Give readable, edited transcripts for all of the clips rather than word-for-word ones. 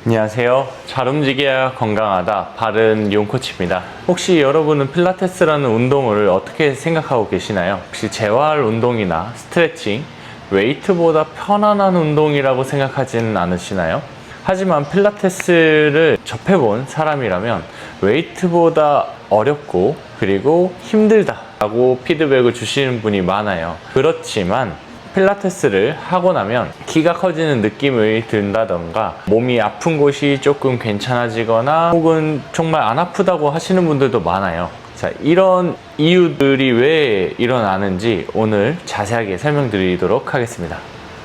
안녕하세요. 잘 움직여야 건강하다. 바른 용코치입니다. 혹시 여러분은 필라테스라는 운동을 어떻게 생각하고 계시나요? 혹시 재활 운동이나 스트레칭, 웨이트보다 편안한 운동이라고 생각하지는 않으시나요? 하지만 필라테스를 접해본 사람이라면 웨이트보다 어렵고 그리고 힘들다라고 피드백을 주시는 분이 많아요. 그렇지만 필라테스를 하고 나면 키가 커지는 느낌을 든다던가 몸이 아픈 곳이 조금 괜찮아지거나 혹은 정말 안 아프다고 하시는 분들도 많아요. 자, 이런 이유들이 왜 일어나는지 오늘 자세하게 설명드리도록 하겠습니다.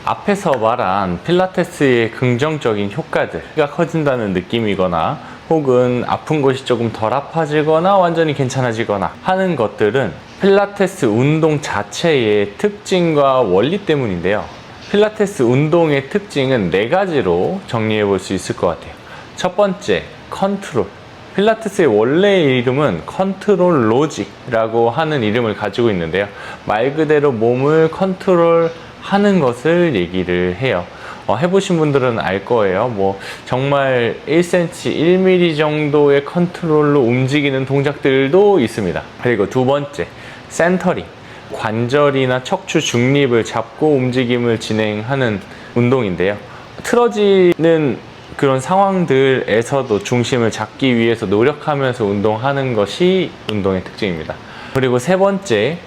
앞에서 말한 필라테스의 긍정적인 효과들, 키가 커진다는 느낌이거나 혹은 아픈 곳이 조금 덜 아파지거나 완전히 괜찮아지거나 하는 것들은 필라테스 운동 자체의 특징과 원리 때문인데요. 필라테스 운동의 특징은 4가지로 정리해 볼 수 있을 것 같아요. 첫 번째, 컨트롤. 필라테스의 원래의 이름은 컨트롤 로직이라고 하는 이름을 가지고 있는데요. 말 그대로 몸을 컨트롤하는 것을 얘기를 해요. 해보신 분들은 알 거예요. 정말 1cm, 1mm 정도의 컨트롤로 움직이는 동작들도 있습니다. 그리고 두 번째, 센터링. 관절이나 척추 중립을 잡고 움직임을 진행하는 운동인데요. 틀어지는 그런 상황들에서도 중심을 잡기 위해서 노력하면서 운동하는 것이 운동의 특징입니다. 그리고 세 번째,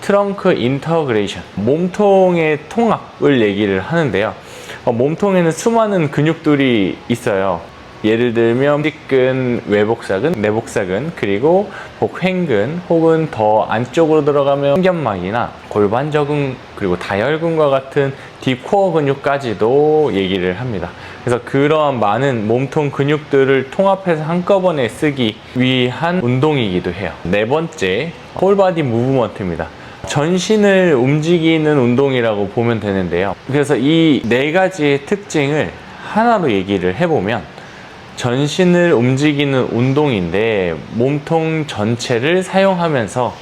트렁크 인터그레이션. 몸통의 통합을 얘기를 하는데요. 몸통에는 수많은 근육들이 있어요. 예를 들면 직근, 외복사근, 내복사근, 그리고 복횡근 혹은 더 안쪽으로 들어가면 횡견막이나 골반저근 그리고 다혈근과 같은 딥코어 근육까지도 얘기를 합니다. 그래서 그러한 많은 몸통 근육들을 통합해서 한꺼번에 쓰기 위한 운동이기도 해요. 네 번째, 홀바디 무브먼트입니다. 전신을 움직이는 운동이라고 보면 되는데요. 그래서 이 4가지의 특징을 하나로 얘기를 해보면 전신을 움직이는 운동인데 몸통 전체를 사용하면서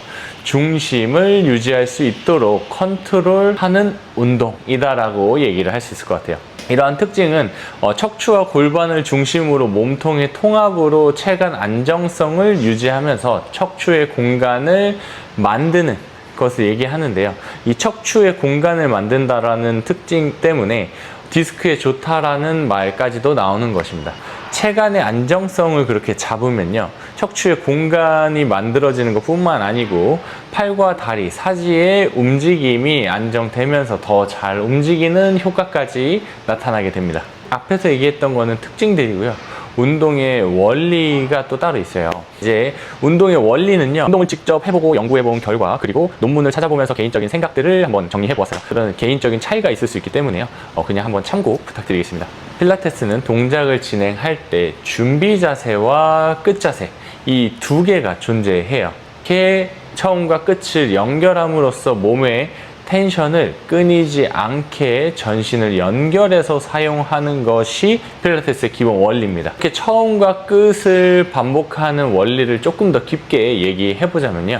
중심을 유지할 수 있도록 컨트롤하는 운동이다라고 얘기를 할 수 있을 것 같아요. 이러한 특징은 척추와 골반을 중심으로 몸통의 통합으로 체간 안정성을 유지하면서 척추의 공간을 만드는 것을 얘기하는데요. 이 척추의 공간을 만든다라는 특징 때문에 디스크에 좋다라는 말까지도 나오는 것입니다. 체간의 안정성을 그렇게 잡으면요, 척추의 공간이 만들어지는 것 뿐만 아니고 팔과 다리, 사지의 움직임이 안정되면서 더 잘 움직이는 효과까지 나타나게 됩니다. 앞에서 얘기했던 거는 특징들이고요. 운동의 원리가 또 따로 있어요. 이제 운동의 원리는요, 운동을 직접 해보고 연구해본 결과 그리고 논문을 찾아보면서 개인적인 생각들을 한번 정리해보았어요. 그런 개인적인 차이가 있을 수 있기 때문에요, 그냥 한번 참고 부탁드리겠습니다. 필라테스는 동작을 진행할 때 준비 자세와 끝 자세, 이 2개가 존재해요. 이렇게 처음과 끝을 연결함으로써 몸의 텐션을 끊이지 않게 전신을 연결해서 사용하는 것이 필라테스의 기본 원리입니다. 이렇게 처음과 끝을 반복하는 원리를 조금 더 깊게 얘기해 보자면요,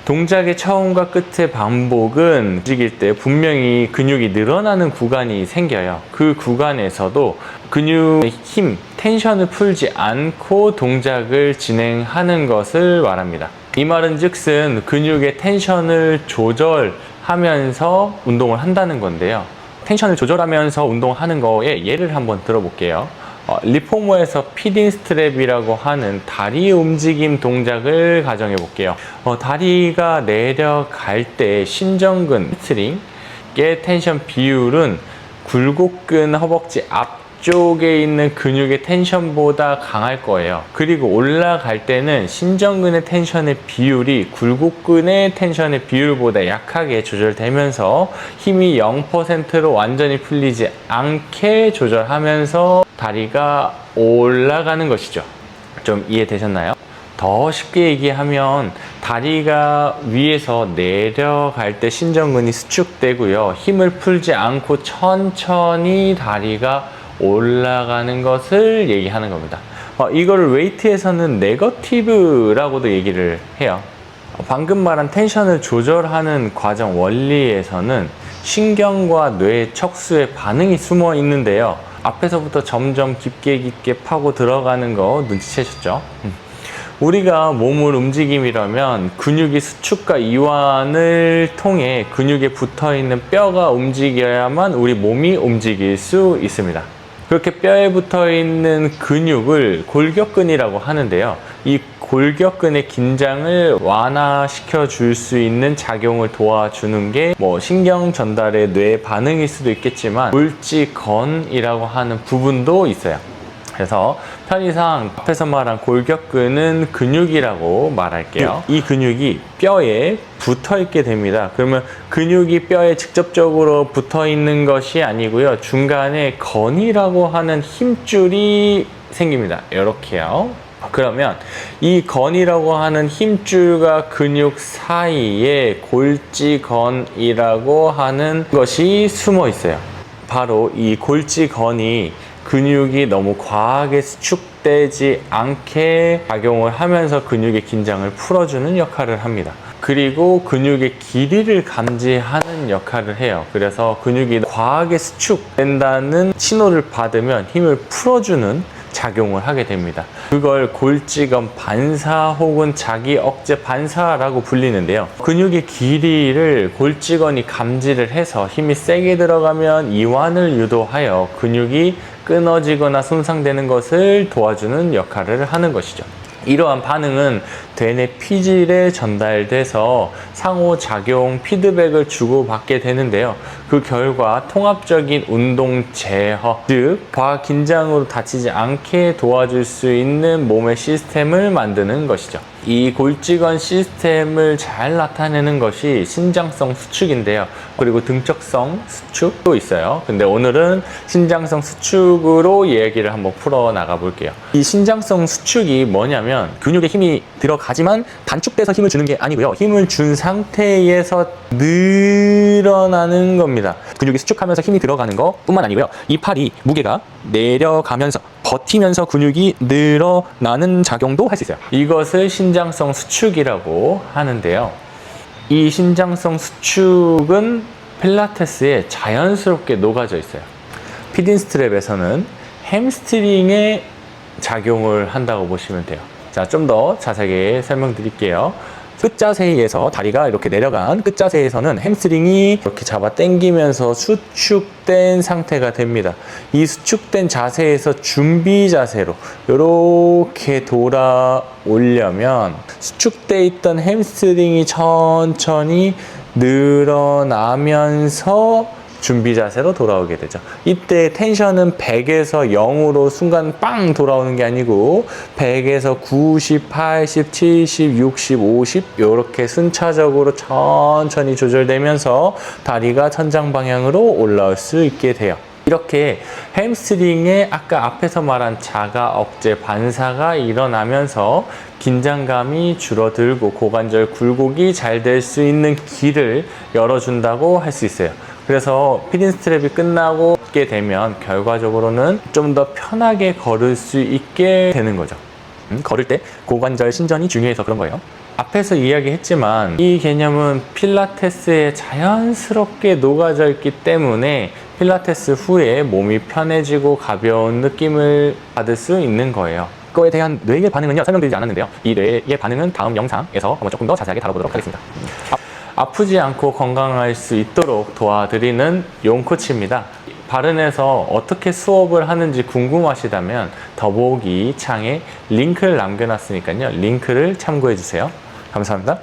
동작의 처음과 끝의 반복은 움직일 때 분명히 근육이 늘어나는 구간이 생겨요. 그 구간에서도 근육의 힘, 텐션을 풀지 않고 동작을 진행하는 것을 말합니다. 이 말은 즉슨 근육의 텐션을 조절하면서 운동을 한다는 건데요. 텐션을 조절하면서 운동하는 거에 예를 한번 들어볼게요. 리포머에서 피딩 스트랩이라고 하는 다리 움직임 동작을 가정해 볼게요. 다리가 내려갈 때 신전근, 햄스트링의 텐션 비율은 굴곡근 허벅지 앞쪽에 있는 근육의 텐션보다 강할 거예요. 그리고 올라갈 때는 신전근의 텐션의 비율이 굴곡근의 텐션의 비율보다 약하게 조절되면서 힘이 0%로 완전히 풀리지 않게 조절하면서 다리가 올라가는 것이죠. 좀 이해되셨나요? 더 쉽게 얘기하면 다리가 위에서 내려갈 때 신전근이 수축되고요, 힘을 풀지 않고 천천히 다리가 올라가는 것을 얘기하는 겁니다. 이거를 웨이트에서는 네거티브라고도 얘기를 해요. 방금 말한 텐션을 조절하는 과정 원리에서는 신경과 뇌, 척수의 반응이 숨어 있는데요, 앞에서부터 점점 깊게 파고 들어가는 거 눈치채셨죠? 우리가 몸을 움직임이라면 근육이 수축과 이완을 통해 근육에 붙어있는 뼈가 움직여야만 우리 몸이 움직일 수 있습니다. 그렇게 뼈에 붙어있는 근육을 골격근이라고 하는데요. 이 골격근의 긴장을 완화시켜 줄 수 있는 작용을 도와주는 게 신경 전달의 뇌 반응일 수도 있겠지만 골지건이라고 하는 부분도 있어요. 그래서 편의상 앞에서 말한 골격근은 근육이라고 말할게요. 이 근육이 뼈에 붙어 있게 됩니다. 그러면 근육이 뼈에 직접적으로 붙어 있는 것이 아니고요. 중간에 건이라고 하는 힘줄이 생깁니다. 이렇게요. 그러면 이 건이라고 하는 힘줄과 근육 사이에 골지건이라고 하는 것이 숨어 있어요. 바로 이 골지건이 근육이 너무 과하게 수축되지 않게 작용을 하면서 근육의 긴장을 풀어주는 역할을 합니다. 그리고 근육의 길이를 감지하는 역할을 해요. 그래서 근육이 과하게 수축된다는 신호를 받으면 힘을 풀어주는 작용을 하게 됩니다. 그걸 골지건 반사 혹은 자기 억제 반사라고 불리는데요. 근육의 길이를 골지건이 감지를 해서 힘이 세게 들어가면 이완을 유도하여 근육이 끊어지거나 손상되는 것을 도와주는 역할을 하는 것이죠. 이러한 반응은 뇌내 피질에 전달돼서 상호작용 피드백을 주고받게 되는데요. 그 결과 통합적인 운동 제어, 즉 과긴장으로 다치지 않게 도와줄 수 있는 몸의 시스템을 만드는 것이죠. 이 골지건 시스템을 잘 나타내는 것이 신장성 수축인데요. 그리고 등적성 수축도 있어요. 근데 오늘은 신장성 수축으로 얘기를 한번 풀어나가 볼게요. 이 신장성 수축이 뭐냐면 근육에 힘이 들어가지만 단축돼서 힘을 주는 게 아니고요. 힘을 준 상태에서 늘어나는 겁니다. 근육이 수축하면서 힘이 들어가는 것 뿐만 아니고요. 이 팔이 무게가 내려가면서 버티면서 근육이 늘어나는 작용도 할 수 있어요. 이것을 신장성 수축이라고 하는데요. 이 신장성 수축은 필라테스에 자연스럽게 녹아져 있어요. 피딩스트랩에서는 햄스트링에 작용을 한다고 보시면 돼요. 자, 좀 더 자세하게 설명드릴게요. 끝자세에서 다리가 이렇게 내려간 끝자세에서는 햄스트링이 이렇게 잡아 당기면서 수축된 상태가 됩니다. 이 수축된 자세에서 준비 자세로 이렇게 돌아오려면 수축돼 있던 햄스트링이 천천히 늘어나면서 준비 자세로 돌아오게 되죠. 이때 텐션은 100에서 0으로 순간 빵 돌아오는 게 아니고 100에서 90, 80, 70, 60, 50 이렇게 순차적으로 천천히 조절되면서 다리가 천장 방향으로 올라올 수 있게 돼요. 이렇게 햄스트링에 아까 앞에서 말한 자가 억제 반사가 일어나면서 긴장감이 줄어들고 고관절 굴곡이 잘 될 수 있는 길을 열어준다고 할 수 있어요. 그래서 피딩스트랩이 끝나고 게 되면 결과적으로는 좀 더 편하게 걸을 수 있게 되는 거죠. 걸을 때 고관절 신전이 중요해서 그런 거예요. 앞에서 이야기했지만 이 개념은 필라테스에 자연스럽게 녹아져 있기 때문에 필라테스 후에 몸이 편해지고 가벼운 느낌을 받을 수 있는 거예요. 그거에 대한 뇌의 반응은요, 설명드리지 않았는데요. 이 뇌의 반응은 다음 영상에서 한번 조금 더 자세하게 다뤄보도록 하겠습니다. 아프지 않고 건강할 수 있도록 도와드리는 용코치입니다. 바른에서 어떻게 수업을 하는지 궁금하시다면 더보기 창에 링크를 남겨놨으니까요. 링크를 참고해주세요. 감사합니다.